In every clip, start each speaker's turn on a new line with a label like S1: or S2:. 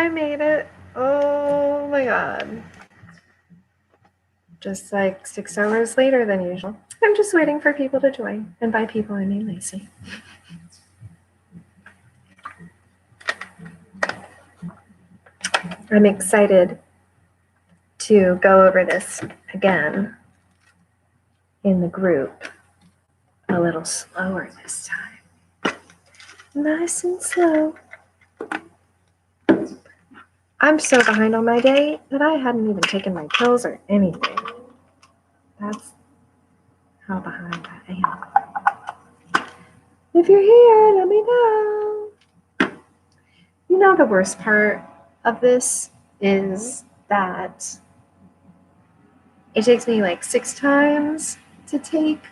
S1: I made it. Oh my God. Just like 6 hours later than usual. I'm just waiting for people to join. And by people, I mean Lacey. I'm excited to go over this again in the group a little slower this time. Nice and slow. I'm so behind on my day that I hadn't even taken my pills or anything. That's how behind I am. If you're here, let me know. You know, the worst part of this is that it takes me like 6 times to take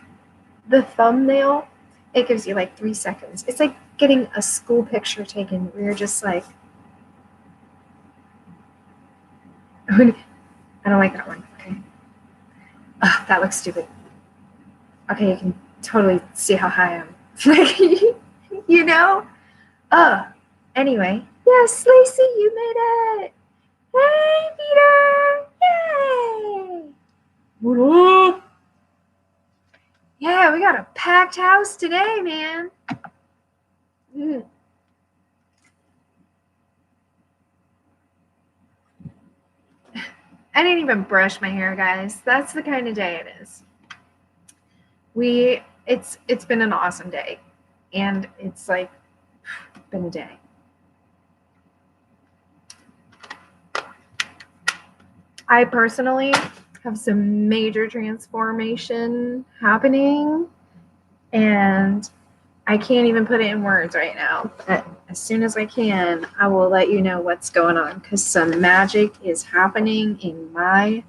S1: the thumbnail. It gives you like 3 seconds. It's like getting a school picture taken where you're just like, I don't like that one. Okay. That looks stupid. Okay, you can totally see how high I am. Like, you know? Anyway. Yes, Lacey, you made it. Hey, Peter. Yay. What up? Yeah, we got a packed house today, man. I didn't even brush my hair, guys. That's the kind of day it is. It's been an awesome day, and it's like been a day. I personally have some major transformation happening, and I can't even put it in words right now. But as soon as I can, I will let you know what's going on, because some magic is happening in my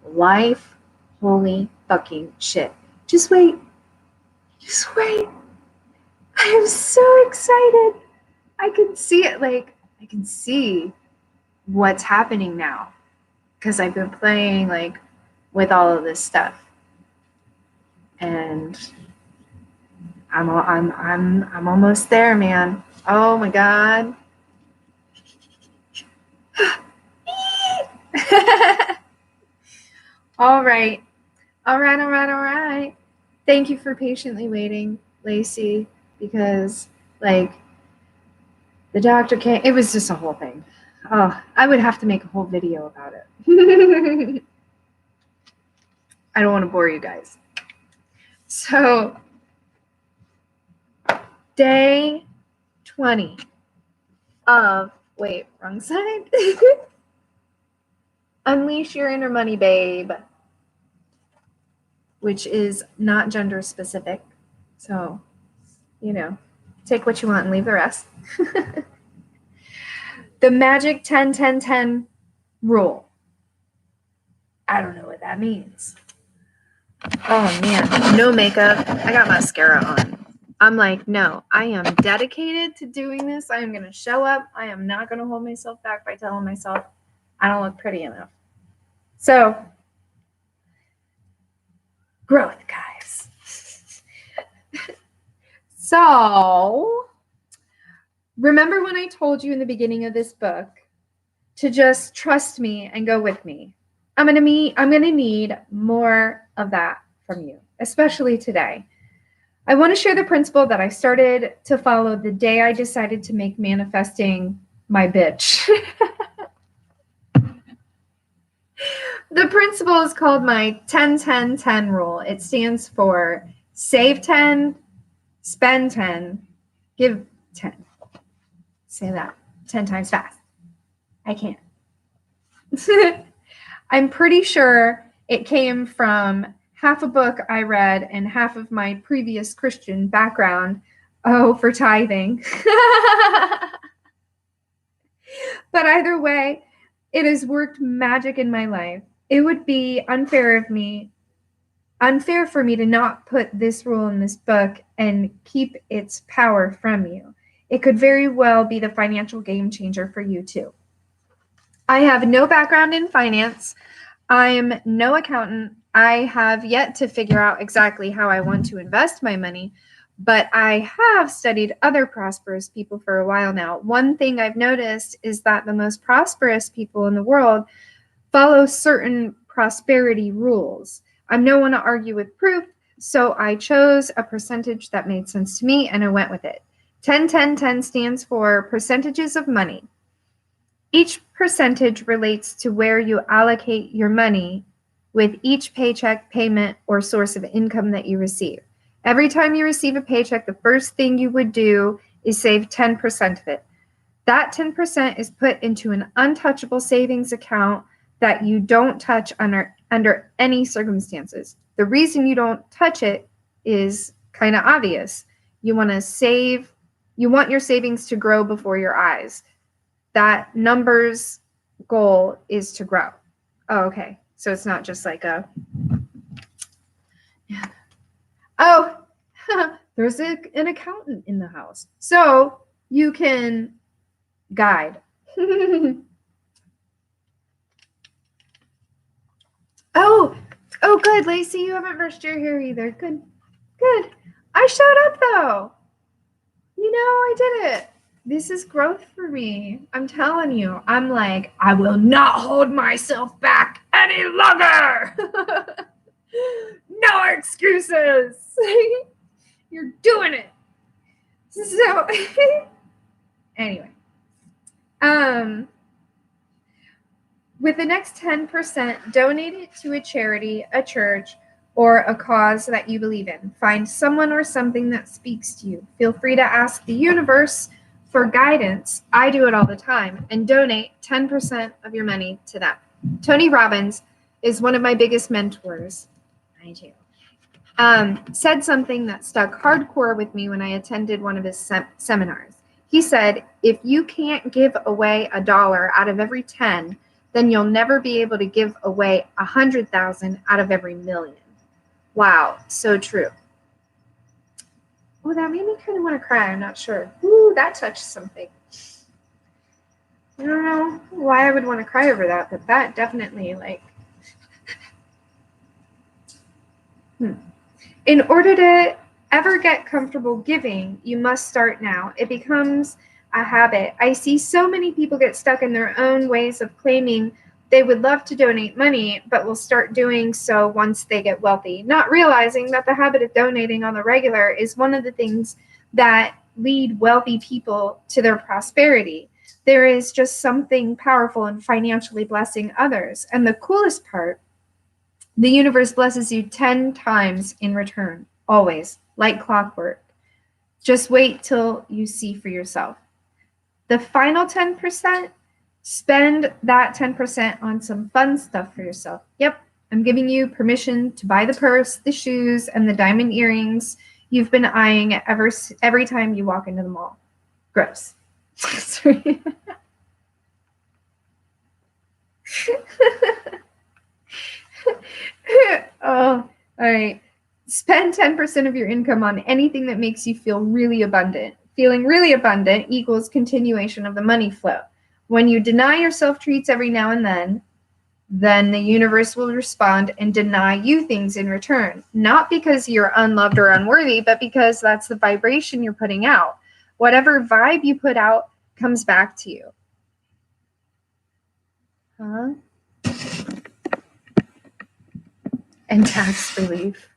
S1: life. Holy fucking shit. Just wait. Just wait. I am so excited. I can see it. Like, I can see what's happening now, because I've been playing like with all of this stuff, and I'm almost there, man. Oh my God. All right. Thank you for patiently waiting, Lacey, because like the doctor came. It was just a whole thing. Oh, I would have to make a whole video about it. I don't want to bore you guys. So, day 20 of, wait, wrong side. Unleash Your Inner Money, Babe, which is not gender specific. So, you know, take what you want and leave the rest. The magic 10-10-10 rule. I don't know what that means. Oh man, no makeup. I got mascara on. I'm like, no, I am dedicated to doing this. I am going to show up. I am not going to hold myself back by telling myself I don't look pretty enough. So, growth, guys. So, remember when I told you in the beginning of this book to just trust me and go with me? I'm going to need more of that from you, especially today. I want to share the principle that I started to follow the day I decided to make manifesting my bitch. The principle is called my 10-10-10 rule. It stands for save 10, spend 10, give 10. Say that 10 times fast. I can't. I'm pretty sure it came from half a book I read and half of my previous Christian background. Oh, for tithing. But either way, it has worked magic in my life. It would be unfair for me to not put this rule in this book and keep its power from you. It could very well be the financial game changer for you too. I have no background in finance. I'm no accountant. I have yet to figure out exactly how I want to invest my money, But I have studied other prosperous people for a while now. One thing I've noticed is that the most prosperous people in the world follow certain prosperity rules. I'm no one to argue with proof, so I chose a percentage that made sense to me and I went with it. 10-10-10 stands for percentages of money. Each percentage relates to where you allocate your money with each paycheck, payment, or source of income that you receive. Every time you receive a paycheck, the first thing you would do is save 10% of it. That 10% is put into an untouchable savings account that you don't touch under any circumstances. The reason you don't touch it is kind of obvious. You want to save, you want your savings to grow before your eyes. That number's goal is to grow. Oh, okay. So it's not just like a, yeah. Oh, there's an accountant in the house. So you can guide. Oh, good, Lacey. You haven't brushed your hair either. Good. I showed up though. I did it. This is growth for me. I'm telling you. I'm like, I will not hold myself back any longer. No excuses. You're doing it. So, anyway. With the next 10%, donate it to a charity, a church, or a cause that you believe in. Find someone or something that speaks to you. Feel free to ask the universe for guidance. I do it all the time, and donate 10% of your money to them. Tony Robbins is one of my biggest mentors. I do. Said something that stuck hardcore with me when I attended one of his seminars. He said, if you can't give away $1 out of every 10, then you'll never be able to give away 100,000 out of every million. Wow, so true. Oh, that made me kind of want to cry. I'm not sure. Ooh, that touched something. I don't know why I would want to cry over that, but that definitely, In order to ever get comfortable giving, you must start now. It becomes a habit. I see so many people get stuck in their own ways of claiming they would love to donate money, but will start doing so once they get wealthy, not realizing that the habit of donating on the regular is one of the things that lead wealthy people to their prosperity. There is just something powerful in financially blessing others. And the coolest part, the universe blesses you 10 times in return, always, like clockwork. Just wait till you see for yourself. The final 10%, spend that 10% on some fun stuff for yourself. Yep, I'm giving you permission to buy the purse, the shoes, and the diamond earrings you've been eyeing every time you walk into the mall. Gross. Sorry. Oh, all right. Spend 10% of your income on anything that makes you feel really abundant. Feeling really abundant equals continuation of the money flow. When you deny yourself treats every now and then the universe will respond and deny you things in return. Not because you're unloved or unworthy, but because that's the vibration you're putting out. Whatever vibe you put out comes back to you. Huh? And tax relief.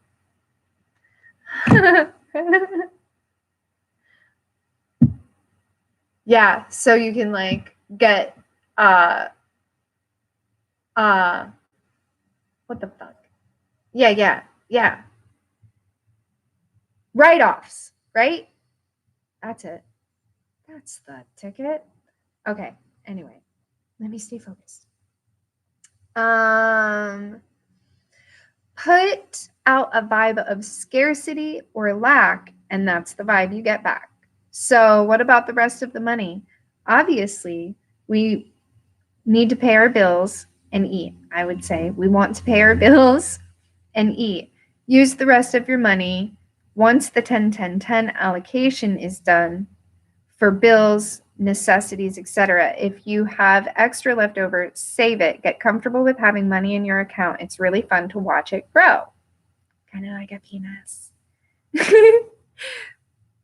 S1: Yeah, so you can get what the fuck? Yeah. Write-offs, right? That's it. That's the ticket. Okay, anyway, let me stay focused. Put out a vibe of scarcity or lack, and that's the vibe you get back. So what about the rest of the money? Obviously, we need to pay our bills and eat. I would say we want to pay our bills and eat. Use the rest of your money once the 10-10-10 allocation is done for bills, necessities, etc. If you have extra left over, save it. Get comfortable with having money in your account. It's really fun to watch it grow. Kind of like a penis.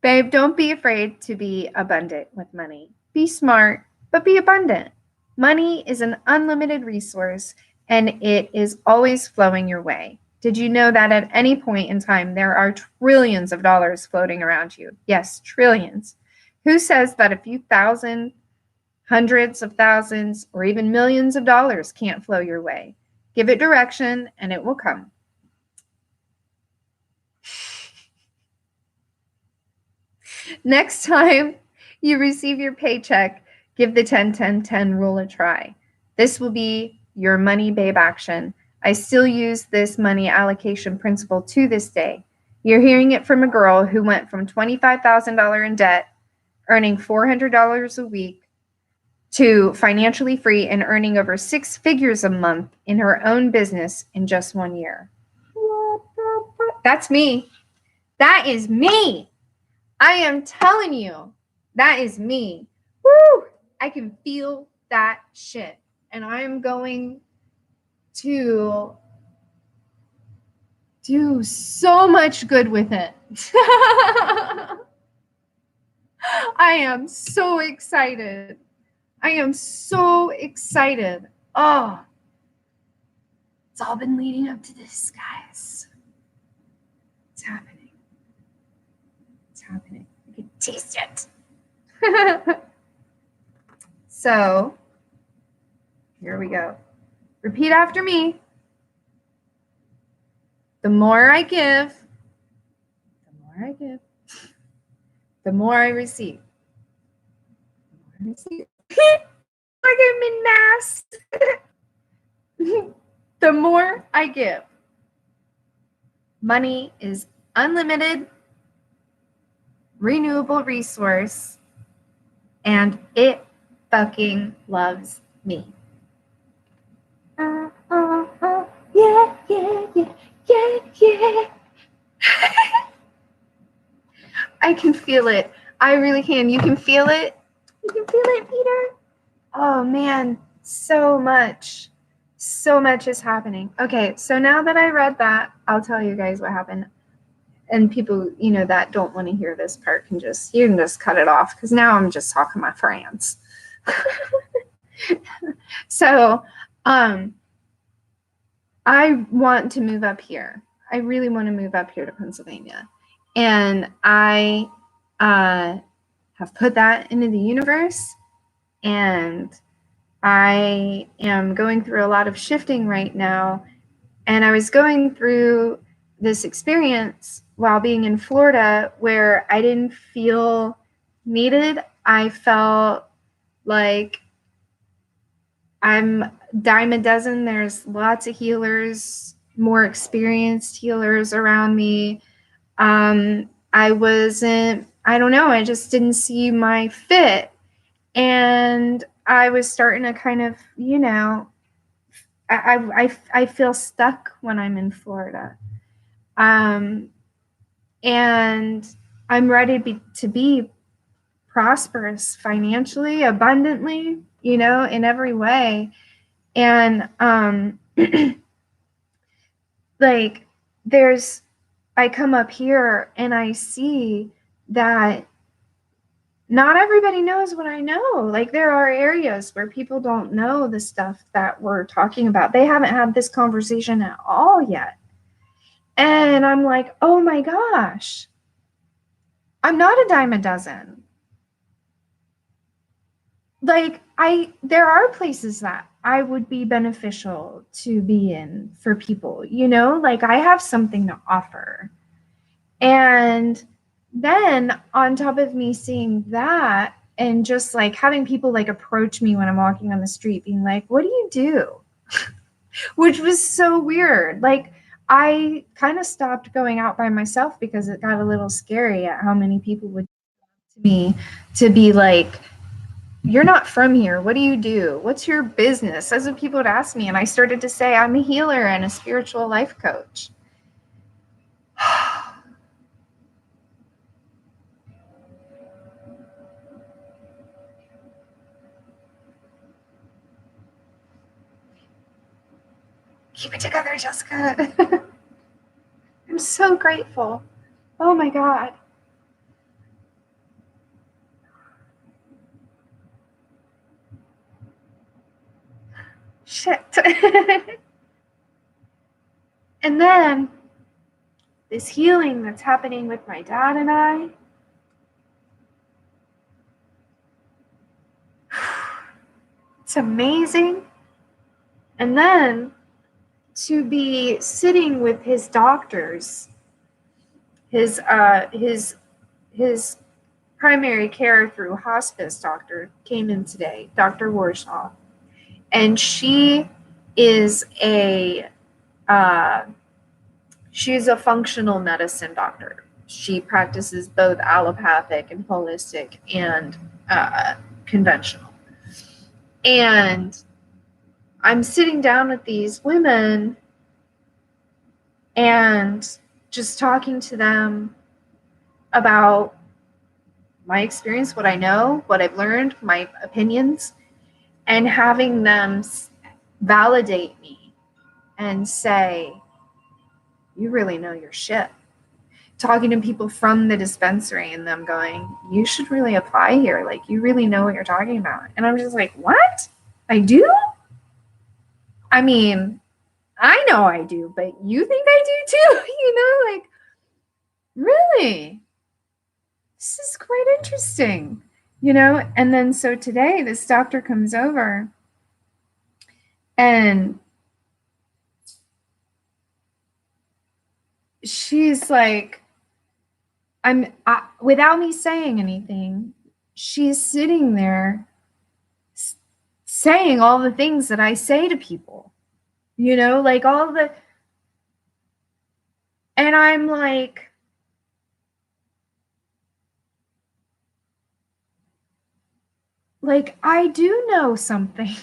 S1: Babe, don't be afraid to be abundant with money. Be smart, but be abundant. Money is an unlimited resource and it is always flowing your way. Did you know that at any point in time, there are trillions of dollars floating around you? Yes, trillions. Who says that a few thousand, hundreds of thousands, or even millions of dollars can't flow your way? Give it direction and it will come. Next time you receive your paycheck, give the 10-10-10 rule a try. This will be your money babe action. I still use this money allocation principle to this day. You're hearing it from a girl who went from $25,000 in debt, earning $400 a week, to financially free and earning over 6 figures a month in her own business in just 1 year. That's me. That is me. I am telling you, that is me. Woo! I can feel that shit. And I'm going to do so much good with it. I am so excited. I am so excited. Oh, it's all been leading up to this, guys. It's happening. It's happening. I can taste it. So, here we go. Repeat after me. The more I give, the more I receive. The more I receive. Like I'm in mass. The more I give. Money is unlimited, renewable resource, and it fucking loves me. Yeah, yeah, yeah, yeah, yeah. I can feel it. I really can. You can feel it? You can feel it, Peter? Oh, man. So much. So much is happening. Okay, so now that I read that, I'll tell you guys what happened. And people, that don't want to hear this part you can just cut it off because now I'm just talking my friends. So, I want to move up here. I really want to move up here to Pennsylvania. And I have put that into the universe. And I am going through a lot of shifting right now. And I was going through this experience while being in Florida where I didn't feel needed. I felt like I'm dime a dozen. There's lots of healers, more experienced healers around me. I don't know, I just didn't see my fit. And I was starting to kind of, I feel stuck when I'm in Florida. And I'm ready to be prosperous financially, abundantly, in every way. And like I come up here and I see that not everybody knows what I know. Like there are areas where people don't know the stuff that we're talking about. They haven't had this conversation at all yet. And I'm like, oh my gosh, I'm not a dime a dozen. Like there are places that I would be beneficial to be in for people, like I have something to offer. And then on top of me seeing that and just like having people like approach me when I'm walking on the street being like, what do you do? Which was so weird. Like I kind of stopped going out by myself because it got a little scary at how many people would to me to be like, you're not from here. What do you do? What's your business? That's what people would ask me. And I started to say, I'm a healer and a spiritual life coach. Keep it together, Jessica. I'm so grateful. Oh my God. Shit. And then this healing that's happening with my dad and I. It's amazing. And then to be sitting with his doctors, his primary care through hospice doctor came in today, Dr. Warshaw, and she is she's a functional medicine doctor. She practices both allopathic and holistic and conventional. And I'm sitting down with these women and just talking to them about my experience, what I know, what I've learned, my opinions, and having them validate me and say, you really know your shit. Talking to people from the dispensary and them going, you should really apply here. Like, you really know what you're talking about. And I'm just like, what? I do? I mean, I know I do, but you think I do too? Like, really? This is quite interesting, And then so today this doctor comes over and she's like, without me saying anything, she's sitting there saying all the things that I say to people, like all the, and I'm like, I do know something.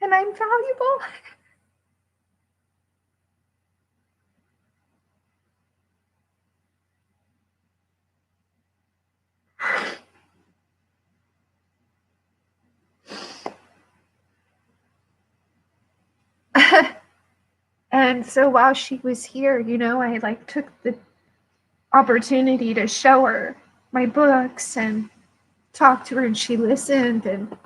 S1: And I'm valuable. And so while she was here, I took the opportunity to show her my books and talk to her, and she listened. And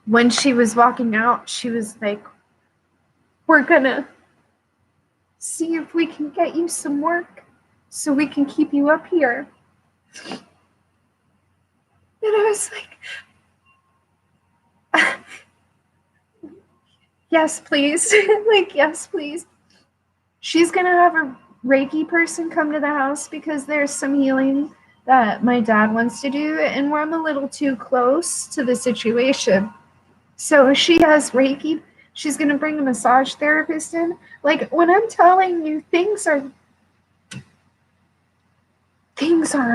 S1: when she was walking out, she was like, we're gonna see if we can get you some work so we can keep you up here. And I was like, yes, please. Yes, please. She's gonna have a Reiki person come to the house because there's some healing that my dad wants to do, and I'm a little too close to the situation. So she has Reiki. She's gonna bring a massage therapist in. When I'm telling you, things are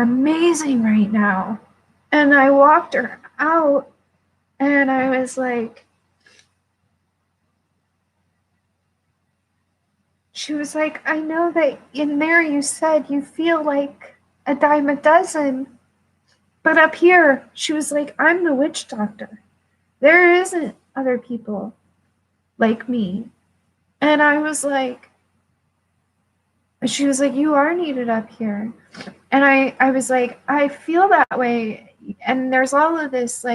S1: amazing right now. And I walked her out and I was like, she was like, I know that in there you said you feel like a dime a dozen, but up here, she was like, I'm the witch doctor. There isn't other people like me. And I was like, she was like, you are needed up here. And I was like, I feel that way. And there's all of this,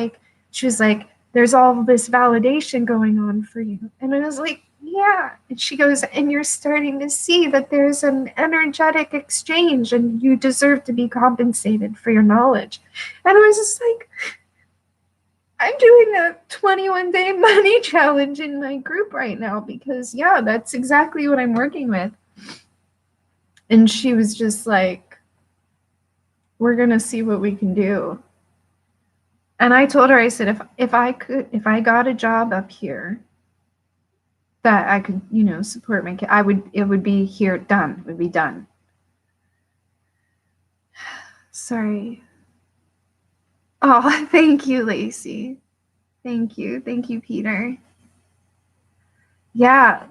S1: she was like, there's all of this validation going on for you. And I was like, yeah. And she goes, and you're starting to see that there's an energetic exchange and you deserve to be compensated for your knowledge. And I was just like, I'm doing a 21-day money challenge in my group right now because, yeah, that's exactly what I'm working with. And she was just like, we're going to see what we can do. And I told her, I said, if I got a job up here that I could, support my kid, it would be here done. It would be done. Sorry. Oh, thank you, Lacey. Thank you. Thank you, Peter. Yeah,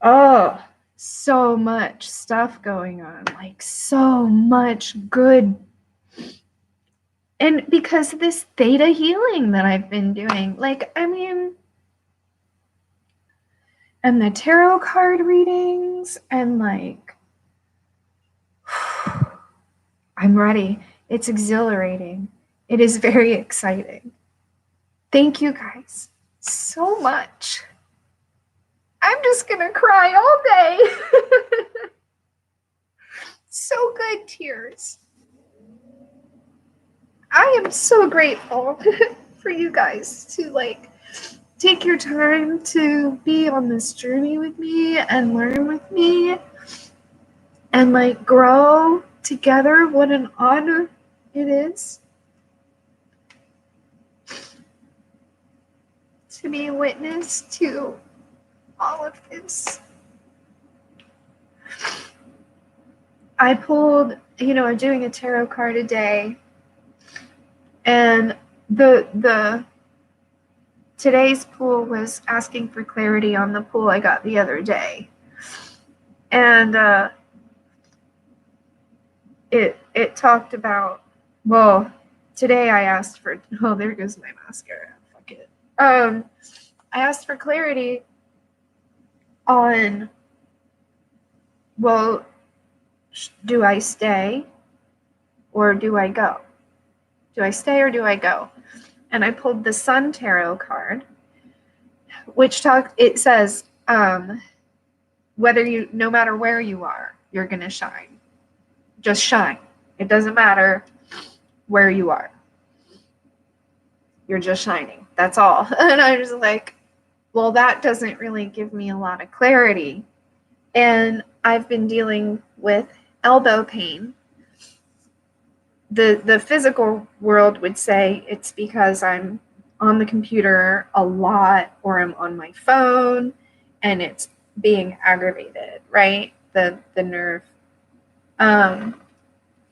S1: oh, so much stuff going on, so much good. And because of this theta healing that I've been doing, and and the tarot card readings, and like, I'm ready. It's exhilarating. It is very exciting. Thank you guys so much. I'm just gonna cry all day. So good tears. I am so grateful for you guys to like take your time to be on this journey with me and learn with me and like grow together. What an honor it is to be a witness to all of this. I pulled, I'm doing a tarot card a day, and the today's pool was asking for clarity on the pool I got the other day. And it talked about, well, today I asked for, oh, there goes my mascara. Fuck it. I asked for clarity on, well, do I stay or do I go? Do I stay or do I go? And I pulled the Sun Tarot card, which it says, no matter where you are, you're going to shine. Just shine. It doesn't matter where you are. You're just shining. That's all. And I was like, well, that doesn't really give me a lot of clarity. And I've been dealing with elbow pain. The physical world would say it's because I'm on the computer a lot or I'm on my phone and it's being aggravated, right? The nerve.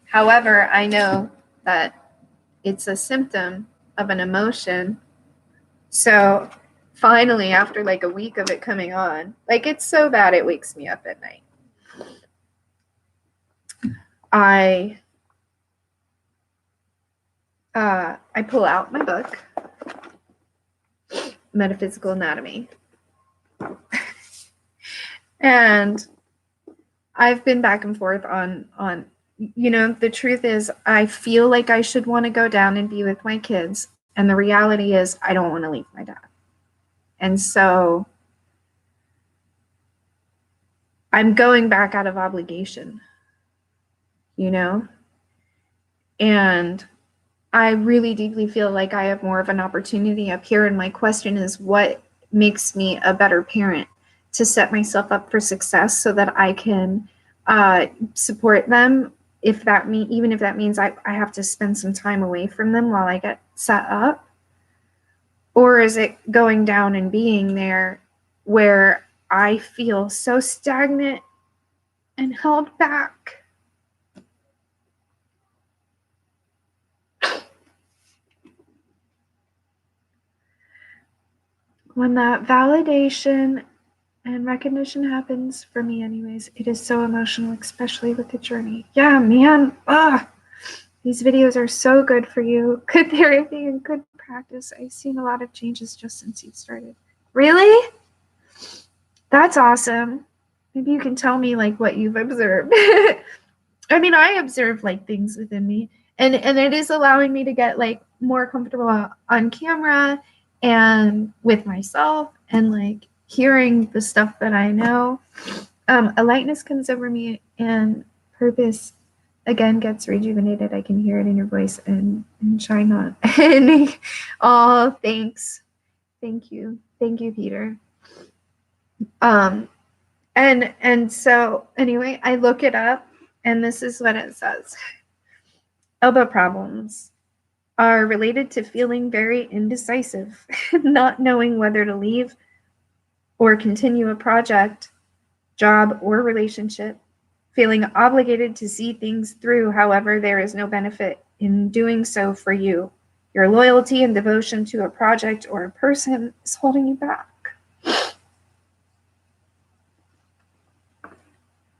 S1: However, I know that it's a symptom of an emotion. So finally, after like a week of it coming on, like it's so bad it wakes me up at night. I pull out my book, Metaphysical Anatomy. And I've been back and forth on, the truth is I feel like I should want to go down and be with my kids. And the reality is I don't want to leave my dad. And so I'm going back out of obligation, and I really deeply feel like I have more of an opportunity up here. And my question is, what makes me a better parent to set myself up for success so that I can support them, even if that means I have to spend some time away from them while I get set up? Or is it going down and being there where I feel so stagnant and held back? When that validation and recognition happens, for me anyways, it is so emotional, especially with the journey. Yeah, man. These videos are so good for you. Good therapy and good practice. I've seen a lot of changes just since you've started. Really? That's awesome. Maybe you can tell me like what you've observed. I mean, I observe like things within me, and it is allowing me to get like more comfortable on camera and with myself and like hearing the stuff that I know. A lightness comes over me and purpose again gets rejuvenated. I can hear it in your voice and shine on. And oh, thanks. Thank you, Peter. And so anyway, I look it up and this is what it says. Elbow problems are related to feeling very indecisive, not knowing whether to leave or continue a project, job, or relationship, feeling obligated to see things through. However, there is no benefit in doing so for you. Your loyalty and devotion to a project or a person is holding you back.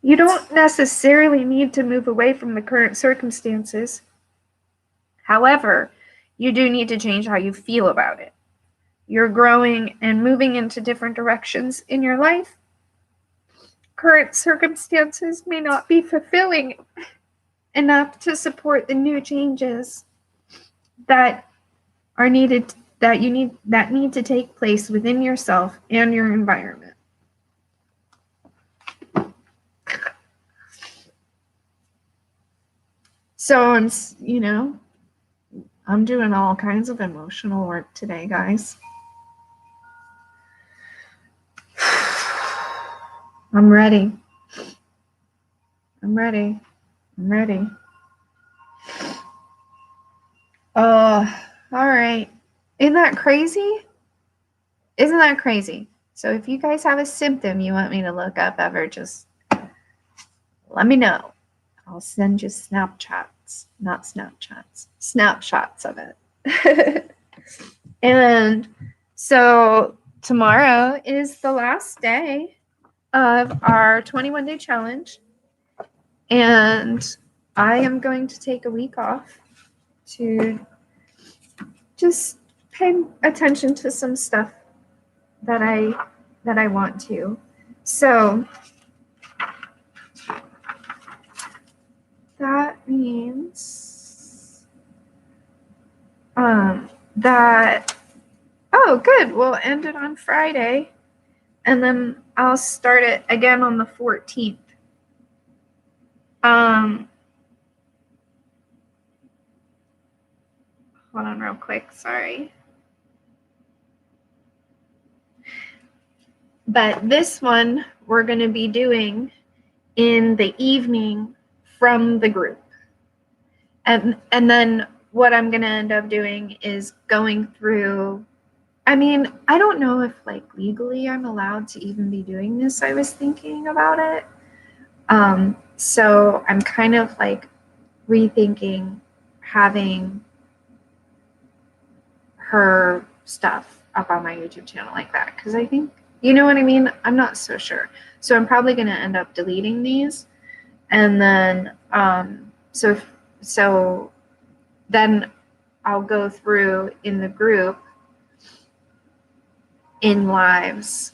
S1: You don't necessarily need to move away from the current circumstances. However, you do need to change how you feel about it. you're growing and moving into different directions in your life. Current circumstances may not be fulfilling enough to support the new changes that are needed, that need to take place within yourself and your environment. So I'm doing all kinds of emotional work today, guys. I'm ready. I'm ready. I'm ready. All right. Isn't that crazy? Isn't that crazy? So if you guys have a symptom you want me to look up ever, just let me know. I'll send you Snapchats, not Snapchats, snapshots of it. And so tomorrow is the last day of our 21-day challenge. And I am going to take a week off to just pay attention to some stuff that I want to. So that means that, oh, good, we'll end it on Friday, and then I'll start it again on the 14th. Hold on real quick, sorry. But this one we're going to be doing in the evening from the group. And then what I'm going to end up doing is going through, I mean, I don't know if like legally I'm allowed to even be doing this. I was thinking about it. So I'm kind of like rethinking having her stuff up on my YouTube channel like that. Because I think, you know what I mean? I'm not so sure. So I'm probably going to end up deleting these. And then, so then I'll go through in the group in lives,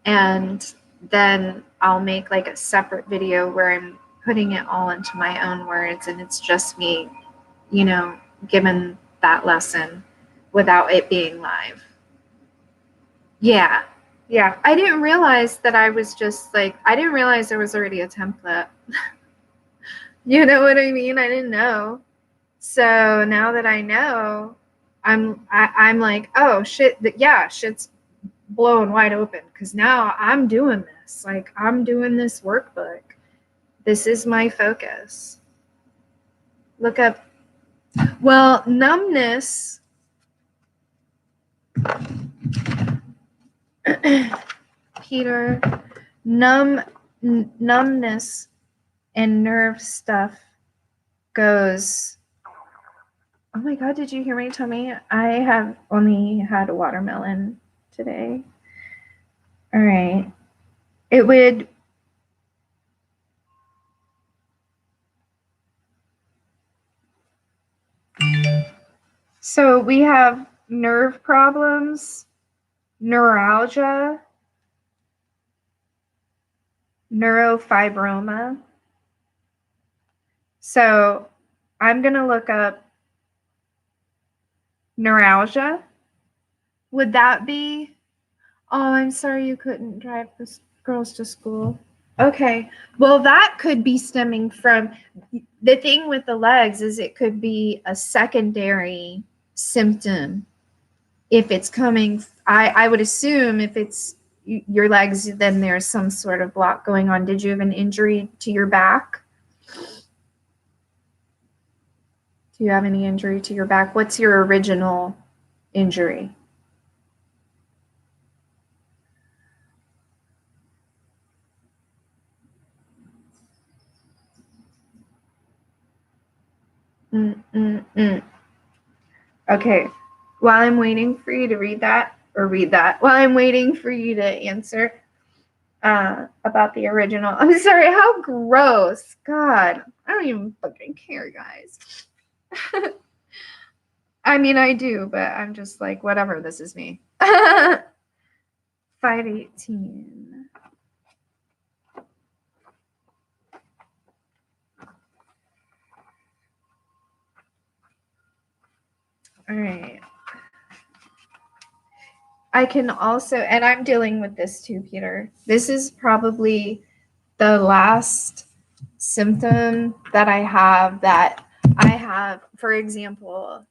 S1: and then I'll make like a separate video where I'm putting it all into my own words, and it's just me, giving that lesson without it being live. Yeah. I didn't realize that I didn't realize there was already a template. You know what I mean? I didn't know. So now that I know, I'm like, oh shit, shit's blowing wide open, because now I'm doing this. Like, I'm doing this workbook. This is my focus. Look up, well, numbness. Peter, numbness and nerve stuff goes. Oh my God, did you hear my tummy? I have only had a watermelon today. All right. It would. So we have nerve problems, neuralgia, neurofibroma. So I'm going to look up neuralgia. Would that be? Oh, I'm sorry you couldn't drive the girls to school. Okay. Well, that could be stemming from, the thing with the legs is it could be a secondary symptom. If it's coming, I would assume if it's your legs, then there's some sort of block going on. Did you have an injury to your back? Do you have any injury to your back? What's your original injury? Okay. While I'm waiting for you to while I'm waiting for you to answer about the original. I'm sorry, how gross. God, I don't even fucking care, guys. I mean, I do, but I'm just like, whatever, this is me. 518. All right. I can also, and I'm dealing with this too, Peter. This is probably the last symptom that I have, for example,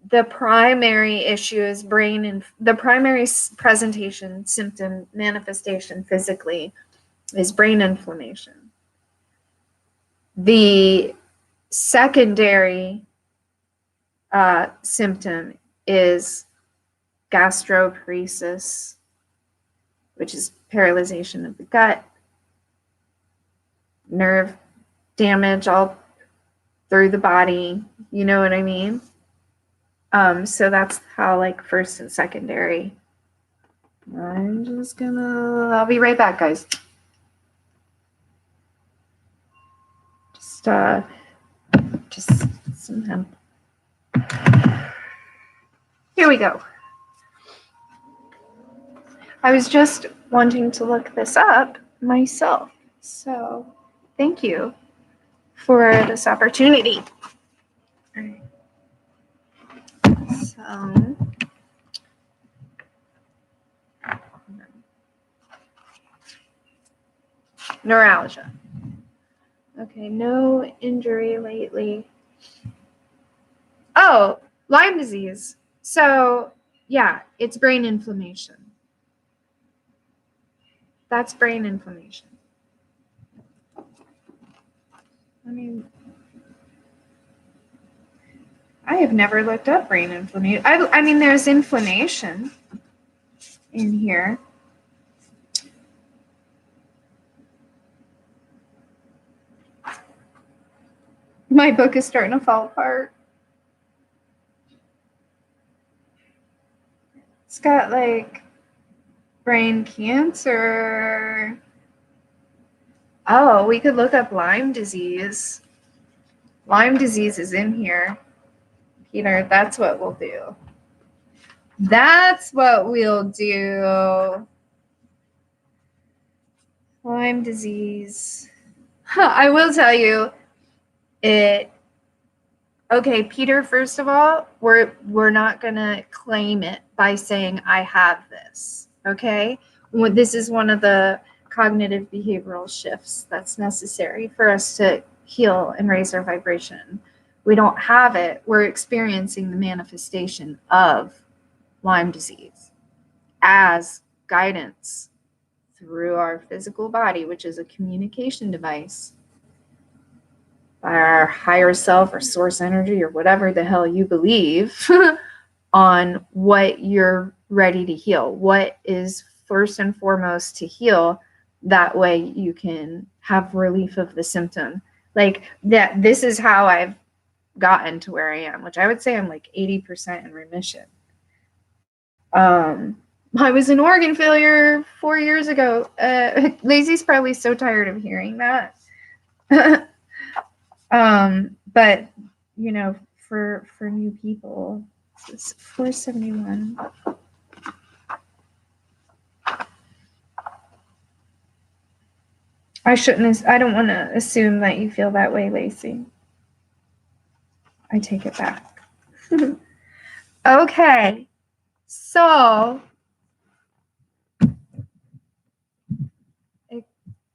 S1: the primary issue is brain, and the primary presentation, symptom, manifestation physically is brain inflammation. The secondary symptom is gastroparesis, which is paralyzation of the gut, nerve damage all through the body. You know what I mean? So that's how, like, first and secondary. I'll be right back, guys. Just some hemp. Here we go. I was just wanting to look this up myself, so thank you for this opportunity. All right. So, neuralgia. Okay, no injury lately. Oh, Lyme disease. So, yeah, it's brain inflammation. That's brain inflammation. I mean, I have never looked up brain inflammation. I mean, there's inflammation in here. My book is starting to fall apart. It's got, like, brain cancer. Oh, we could look up Lyme disease. Lyme disease is in here. Peter, that's what we'll do. That's what we'll do. Lyme disease. I will tell you, okay, Peter, first of all, we're not going to claim it by saying I have this, okay? This is one of the cognitive behavioral shifts that's necessary for us to heal and raise our vibration. We don't have it. We're experiencing the manifestation of Lyme disease as guidance through our physical body, which is a communication device by our higher self or source energy or whatever the hell you believe on what you're ready to heal, what is first and foremost to heal. That way you can have relief of the symptom. Like that, this is how I've gotten to where I am, which I would say I'm like 80% in remission. I was an organ failure 4 years ago. Lazy's probably so tired of hearing that. But you know, for new people, it's 471. I don't want to assume that you feel that way, Lacey. I take it back. Okay. So,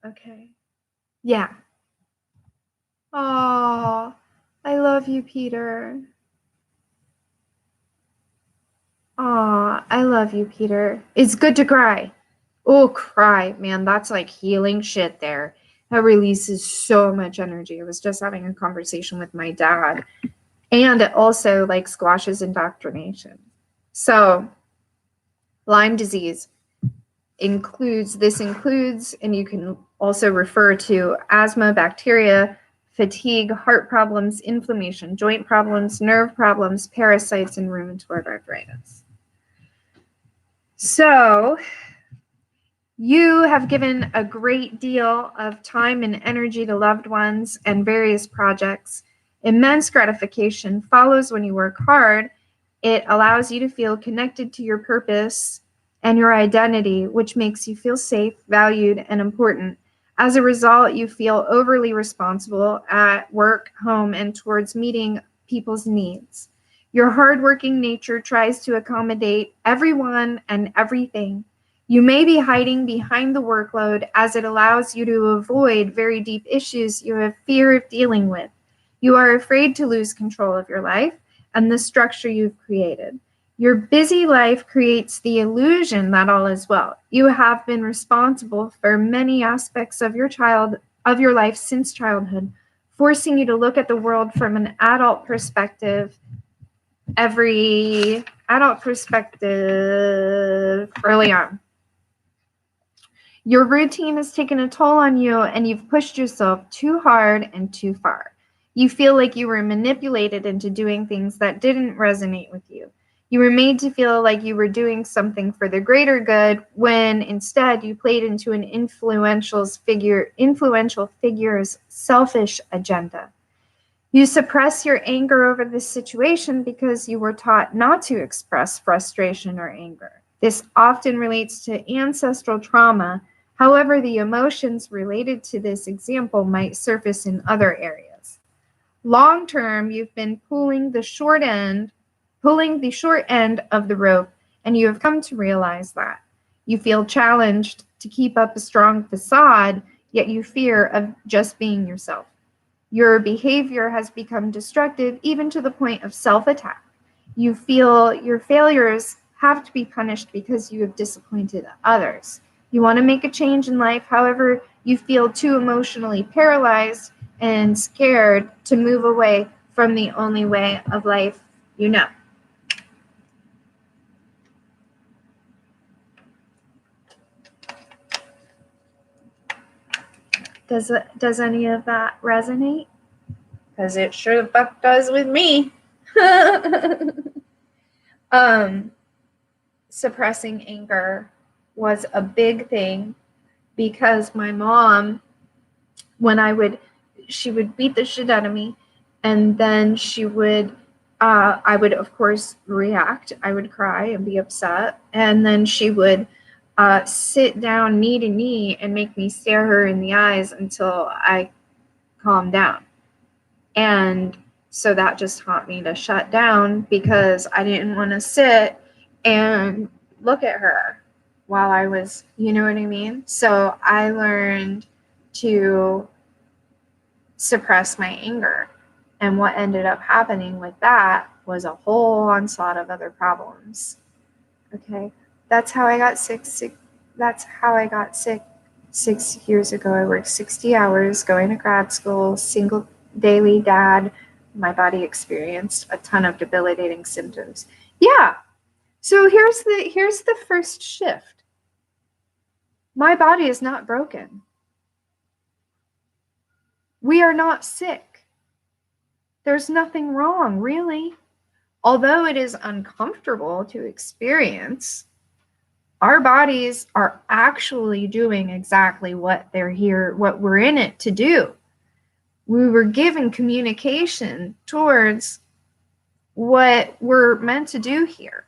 S1: okay. Yeah. Oh, I love you, Peter. Oh, I love you, Peter. It's good to cry. Oh, cry, man. That's like healing shit there. That releases so much energy. I was just having a conversation with my dad, and it also like squashes indoctrination. So, Lyme disease includes, and you can also refer to asthma, bacteria, fatigue, heart problems, inflammation, joint problems, nerve problems, parasites, and rheumatoid arthritis. So, you have given a great deal of time and energy to loved ones and various projects. Immense gratification follows when you work hard, It allows you to feel connected to your purpose and your identity, which makes you feel safe, valued, and important. As a result, you feel overly responsible at work, home, and towards meeting people's needs. Your hardworking nature tries to accommodate everyone and everything. You may be hiding behind the workload as it allows you to avoid very deep issues you have fear of dealing with. You are afraid to lose control of your life and the structure you've created. Your busy life creates the illusion that all is well. You have been responsible for many aspects of your life since childhood, forcing you to look at the world from an adult perspective early on. Your routine has taken a toll on you, and you've pushed yourself too hard and too far. You feel like you were manipulated into doing things that didn't resonate with you. You were made to feel like you were doing something for the greater good when instead you played into an influential figure's selfish agenda. You suppress your anger over this situation because you were taught not to express frustration or anger. This often relates to ancestral trauma. However, the emotions related to this example might surface in other areas. Long term, you've been pulling the short end of the rope, and you have come to realize that. You feel challenged to keep up a strong facade, yet you fear of just being yourself. Your behavior has become destructive, even to the point of self-attack. You feel your failures have to be punished because you have disappointed others. You want to make a change in life, however, you feel too emotionally paralyzed and scared to move away from the only way of life you know. Does any of that resonate? Because it sure the fuck does with me. Suppressing anger was a big thing because my mom, she would beat the shit out of me, and then I would of course react. I would cry and be upset, and then she would sit down knee to knee and make me stare her in the eyes until I calmed down. And so that just taught me to shut down because I didn't want to sit and look at her while I was, you know what I mean? So I learned to suppress my anger. And what ended up happening with that was a whole onslaught of other problems. Okay. That's how I got sick. That's how I got sick 6 years ago. I worked 60 hours going to grad school, single daily dad. My body experienced a ton of debilitating symptoms. Yeah. So here's the first shift. My body is not broken. We are not sick. There's nothing wrong, really. Although it is uncomfortable to experience, our bodies are actually doing exactly what we're in it to do. We were given communication towards what we're meant to do here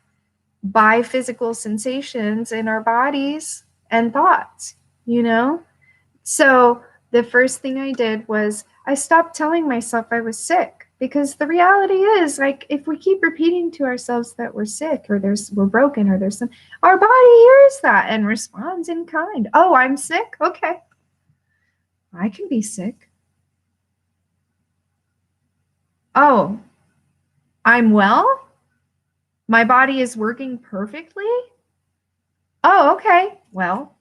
S1: by physical sensations in our bodies and thoughts, you know? So the first thing I did was I stopped telling myself I was sick, because the reality is, like, if we keep repeating to ourselves that we're sick or we're broken or our body hears that and responds in kind. Oh, I'm sick? Okay. I can be sick. Oh, I'm well? My body is working perfectly? Oh, okay. Well,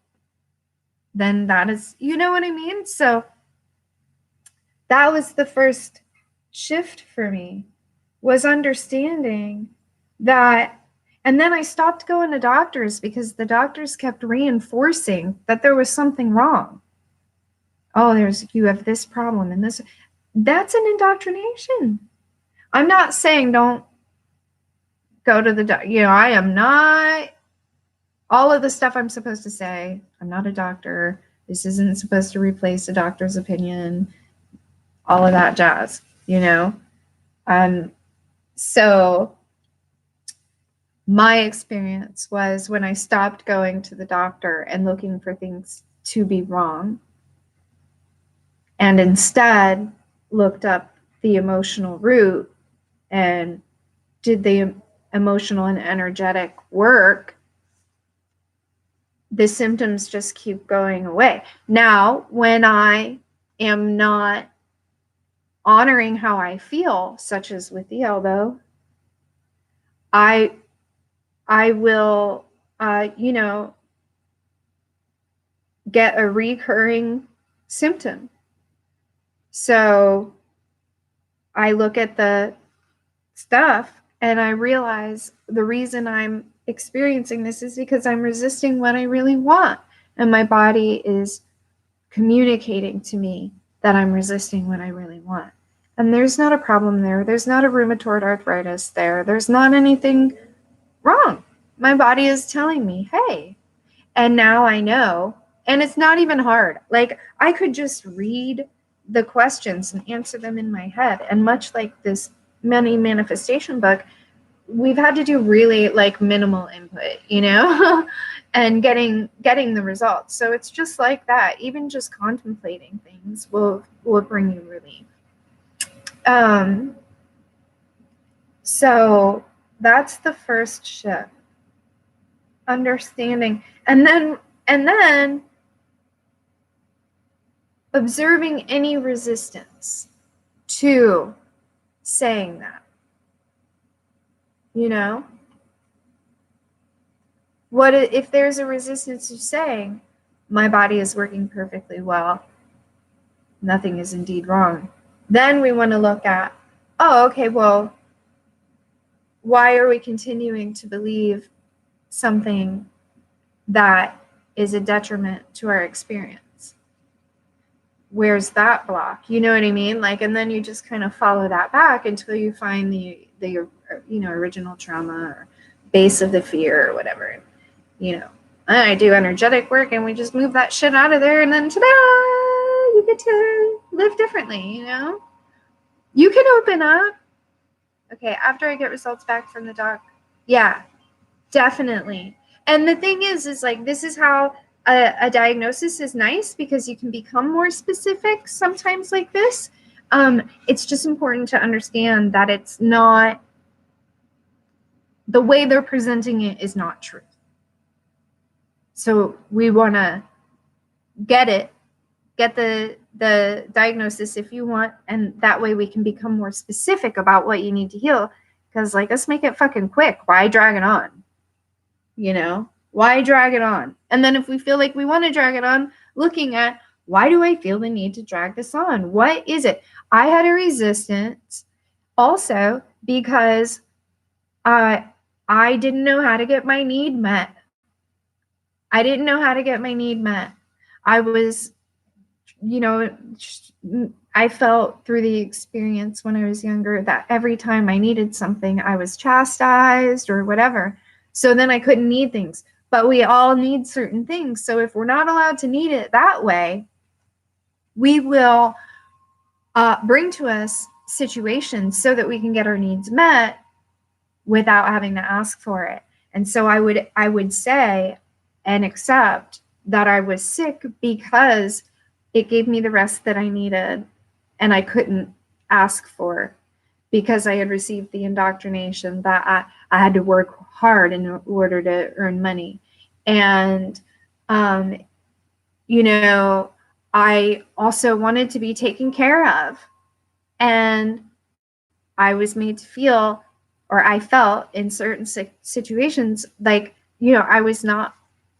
S1: then that is, you know what I mean? So that was the first shift for me, was understanding that. And then I stopped going to doctors because the doctors kept reinforcing that there was something wrong. Oh, you have this problem and this. That's an indoctrination. I'm not saying don't go to the doctor. I am not all of the stuff I'm supposed to say. I'm not a doctor. This isn't supposed to replace a doctor's opinion. All of that jazz, So My experience was when I stopped going to the doctor and looking for things to be wrong, and instead looked up the emotional root and did the emotional and energetic work, the symptoms just keep going away. Now, when I am not honoring how I feel, such as with the elbow, I will, get a recurring symptom. So I look at the stuff and I realize the reason I'm experiencing this is because I'm resisting what I really want. And my body is communicating to me that I'm resisting what I really want. And there's not a problem there. There's not a rheumatoid arthritis there. There's not anything wrong. My body is telling me, hey. And now I know. And it's not even hard. Like, I could just read the questions and answer them in my head. And much like this money manifestation book, we've had to do really like minimal input, and getting the results. So it's just like that. Even just contemplating things will bring you relief. So that's the first shift. Understanding, and then observing any resistance to saying that. What if there's a resistance to saying, my body is working perfectly well, nothing is indeed wrong? Then we want to look at, oh, okay, well, why are we continuing to believe something that is a detriment to our experience? Where's that block? You know what I mean? Like, and then you just kind of follow that back until you find the original trauma or base of the fear or whatever. I do energetic work and we just move that shit out of there, and then ta-da, you get to live differently. You can open up. Okay, after I get results back from the doc, yeah, definitely. And the thing is like, this is how a diagnosis is nice, because you can become more specific sometimes like this. It's just important to understand that it's not, the way they're presenting it is not true. So we want to get the diagnosis if you want, and that way we can become more specific about what you need to heal. Because like, let's make it fucking quick. Why drag it on? Why drag it on? And then if we feel like we want to drag it on, looking at, why do I feel the need to drag this on? What is it? I had a resistance also because I didn't know how to get my need met. I was, I felt through the experience when I was younger that every time I needed something, I was chastised or whatever. So then I couldn't need things. But we all need certain things. So if we're not allowed to need it that way, we will bring to us situations so that we can get our needs met without having to ask for it. And so I would say and accept that I was sick because it gave me the rest that I needed and I couldn't ask for, because I had received the indoctrination that I had to work hard in order to earn money. And, I also wanted to be taken care of. And I was made to feel, or I felt in certain situations, like, I was not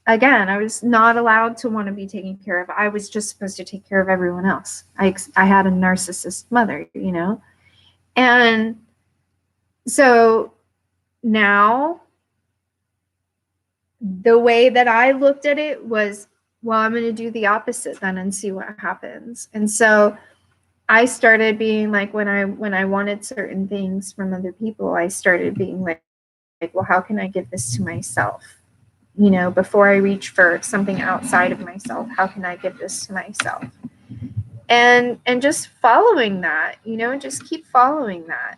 S1: allowed to want to be taken care of. I was just supposed to take care of everyone else. I had a narcissist mother, And so now the way that I looked at it was, well, I'm going to do the opposite then and see what happens. And so I started being like, when I wanted certain things from other people, I started being like, well, how can I give this to myself? Before I reach for something outside of myself, how can I give this to myself? And just following that, just keep following that.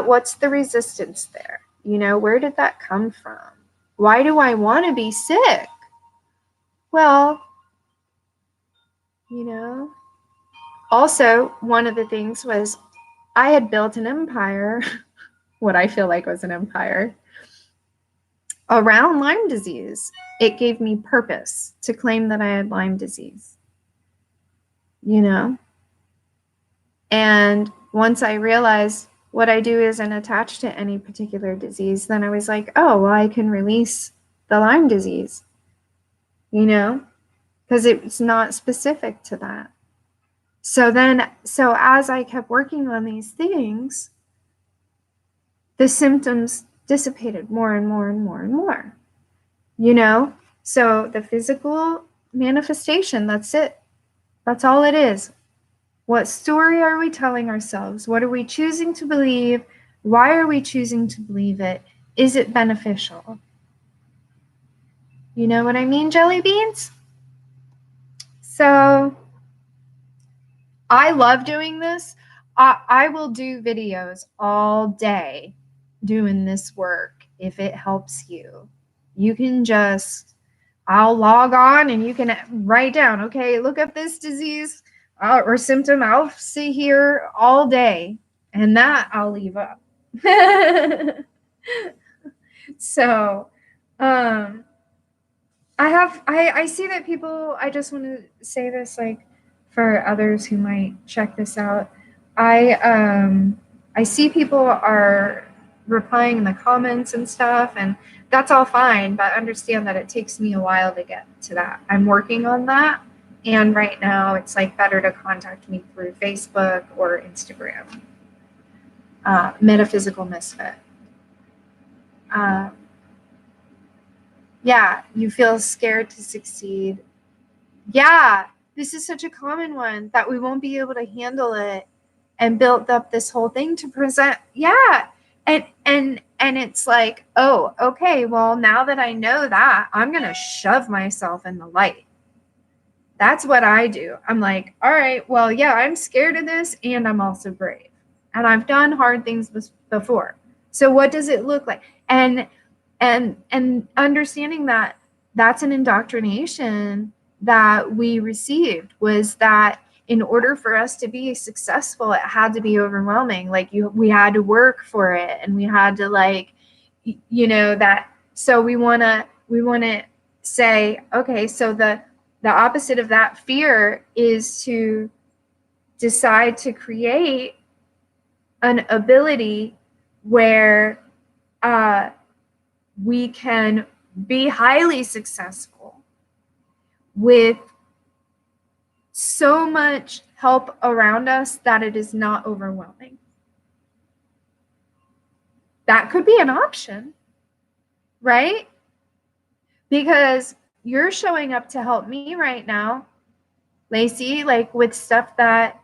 S1: What's the resistance there? You know, where did that come from? Why do I want to be sick? Well, you know, also one of the things was I had built an empire, what I feel like was an empire, around Lyme disease. It gave me purpose to claim that I had Lyme disease, you know? And once I realized what I do isn't attached to any particular disease, then I was like, oh, well, I can release the Lyme disease, you know, because it's not specific to that. So as I kept working on these things, the symptoms dissipated more and more and more and more, you know? So the physical manifestation, that's it. That's all it is. What story are we telling ourselves? What are we choosing to believe? Why are we choosing to believe it? Is it beneficial? You know what I mean, jelly beans? So I love doing this. I will do videos all day doing this work if it helps you. You can just, I'll log on and you can write down, okay, look up this disease or symptom. I'll sit here all day and that I'll leave up. So, I see that people, I just want to say this, like, for others who might check this out. I see people are replying in the comments and stuff, and that's all fine, but understand that it takes me a while to get to that. I'm working on that, and right now it's like better to contact me through Facebook or Instagram. Metaphysical Misfit. Yeah, you feel scared to succeed. Yeah, this is such a common one that we won't be able to handle it and build up this whole thing to present. Yeah. And it's like, oh, okay, well, now that I know that, I'm going to shove myself in the light. That's what I do. I'm like, all right, well, yeah, I'm scared of this and I'm also brave. And I've done hard things before. So what does it look like? And understanding that that's an indoctrination that we received, was that in order for us to be successful, it had to be overwhelming. Like we had to work for it, and we had to, like, you know, that. So we want to say, okay, so the opposite of that fear is to decide to create an ability where we can be highly successful with so much help around us that it is not overwhelming. That could be an option, right? Because you're showing up to help me right now, Lacey, like with stuff that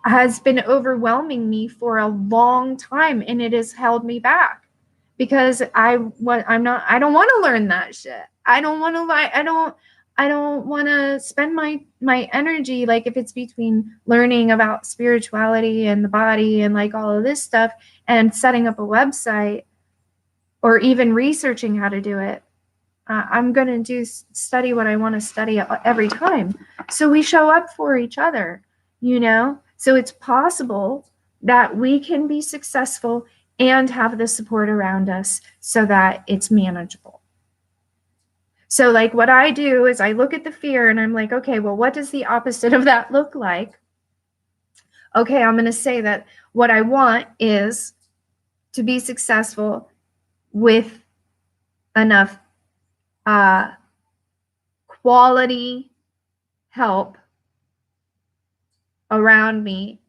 S1: has been overwhelming me for a long time, and it has held me back because I don't want to learn that shit. I don't want to spend my energy, like, if it's between learning about spirituality and the body and like all of this stuff and setting up a website or even researching how to do it. I'm going to study what I want to study every time. So we show up for each other, you know? So it's possible that we can be successful and have the support around us so that it's manageable. So, like, what I do is I look at the fear and I'm like, okay, well, what does the opposite of that look like? Okay, I'm going to say that what I want is to be successful with enough quality help around me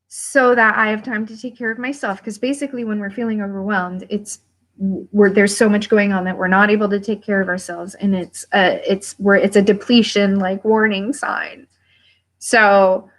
S1: so that I have time to take care of myself. Because basically when we're feeling overwhelmed, there's so much going on that we're not able to take care of ourselves, and it's a depletion, like, warning sign. So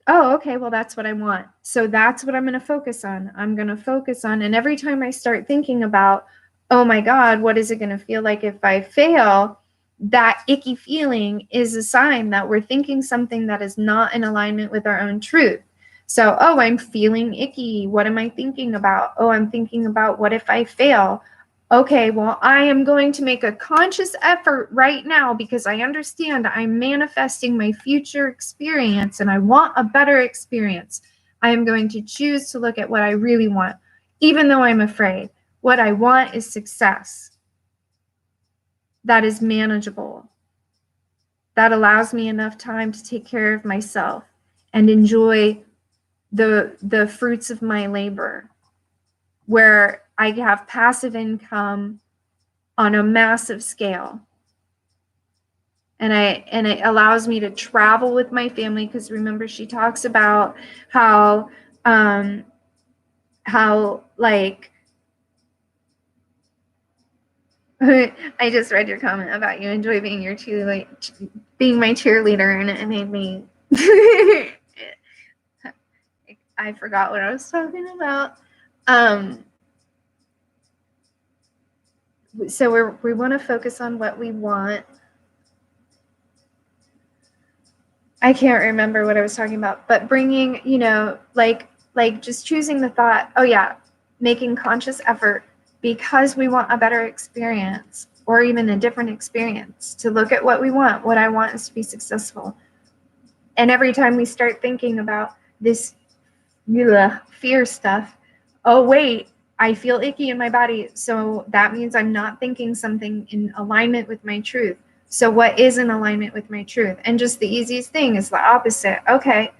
S1: okay, well, that's what I want. So that's what I'm going to focus on. And every time I start thinking about, oh my God, what is it going to feel like if I fail? That icky feeling is a sign that we're thinking something that is not in alignment with our own truth. So, oh, I'm feeling icky. What am I thinking about? Oh, I'm thinking about what if I fail? Okay, well, I am going to make a conscious effort right now because I understand I'm manifesting my future experience and I want a better experience. I am going to choose to look at what I really want, even though I'm afraid. What I want is success that is manageable, that allows me enough time to take care of myself and enjoy the fruits of my labor, where I have passive income on a massive scale. And it allows me to travel with my family, because remember, she talks about how like I just read your comment about you enjoy being your being my cheerleader, and it made me I forgot what I was talking about. So we want to focus on what we want. I can't remember what I was talking about, but bringing, like just choosing the thought, oh yeah, making conscious effort because we want a better experience or even a different experience, to look at what we want. What I want is to be successful. And every time we start thinking about this fear stuff, oh wait, I feel icky in my body. So that means I'm not thinking something in alignment with my truth. So what is in alignment with my truth? And just the easiest thing is the opposite. Okay,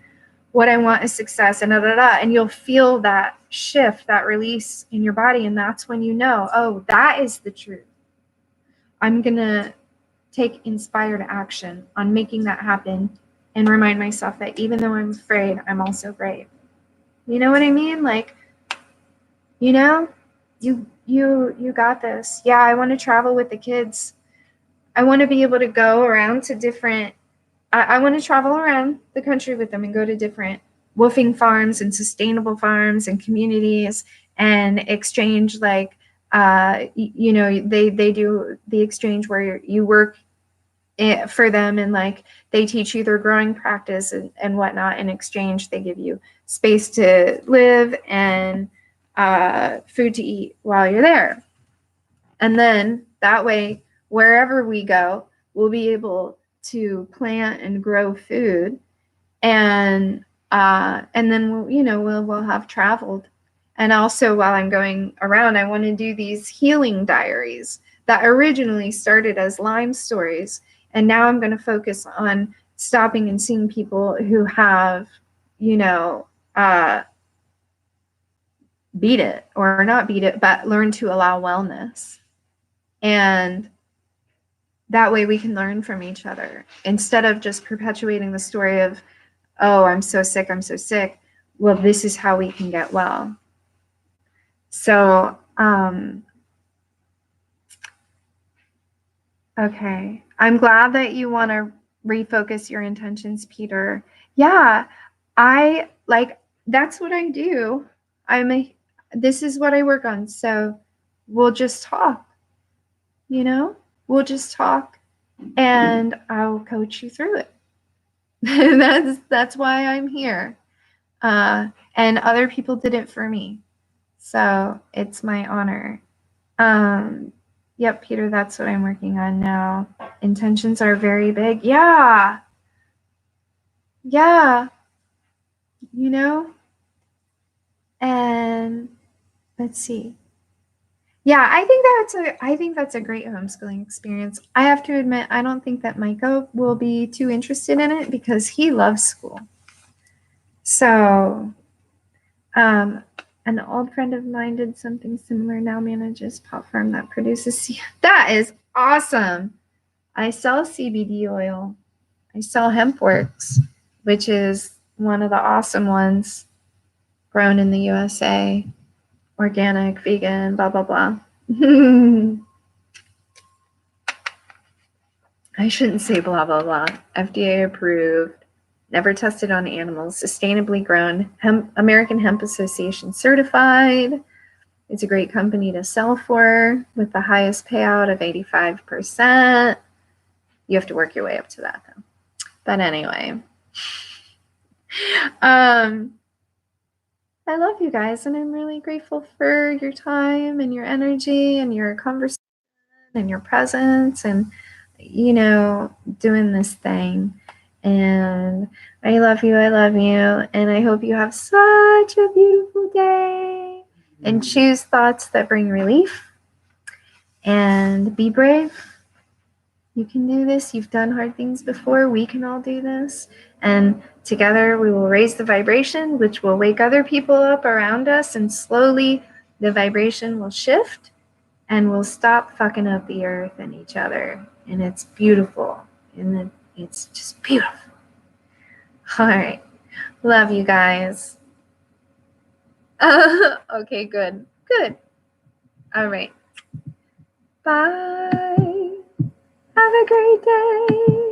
S1: what I want is success, and and you'll feel that shift, that release in your body. And that's when you know, oh, that is the truth. I'm going to take inspired action on making that happen and remind myself that even though I'm afraid, I'm also brave. You know what I mean? Like, you got this. Yeah, I want to travel with the kids. I want to be able to go around to different, I want to travel around the country with them and go to different woofing farms and sustainable farms and communities and exchange, like, they do the exchange where you work for them, and like they teach you their growing practice and whatnot. In exchange, they give you space to live and food to eat while you're there. And then that way, wherever we go, we'll be able to plant and grow food, and then we'll have traveled. And also, while I'm going around, I want to do these healing diaries that originally started as Lyme stories, and now I'm going to focus on stopping and seeing people who have, beat it, or not beat it, but learn to allow wellness. And that way we can learn from each other instead of just perpetuating the story of, oh, I'm so sick. Well, this is how we can get well. So, okay. I'm glad that you want to refocus your intentions, Peter. Yeah, that's what I do. This is what I work on. So we'll just talk, we'll just talk, and I'll coach you through it. That's why I'm here. And other people did it for me. So it's my honor. Yep, Peter, that's what I'm working on now. Intentions are very big. Yeah. And let's see. Yeah, I think that's a great homeschooling experience. I have to admit, I don't think that Micah will be too interested in it because he loves school. So, an old friend of mine did something similar, now manages pot farm that produces. That is awesome. I sell CBD oil. I sell HempWorks, which is one of the awesome ones grown in the USA. Organic, vegan, blah, blah, blah. I shouldn't say blah, blah, blah. FDA approved, never tested on animals, sustainably grown, American Hemp Association certified. It's a great company to sell for with the highest payout of 85%. You have to work your way up to that, though. But anyway, I love you guys, and I'm really grateful for your time and your energy and your conversation and your presence and, doing this thing. And I love you, and I hope you have such a beautiful day. And choose thoughts that bring relief. And be brave. You can do this. You've done hard things before. We can all do this. And together we will raise the vibration, which will wake other people up around us. And slowly the vibration will shift and we'll stop fucking up the earth and each other. And it's beautiful. And it's just beautiful. All right. Love you guys. Okay, good. Good. All right. Bye. Have a great day.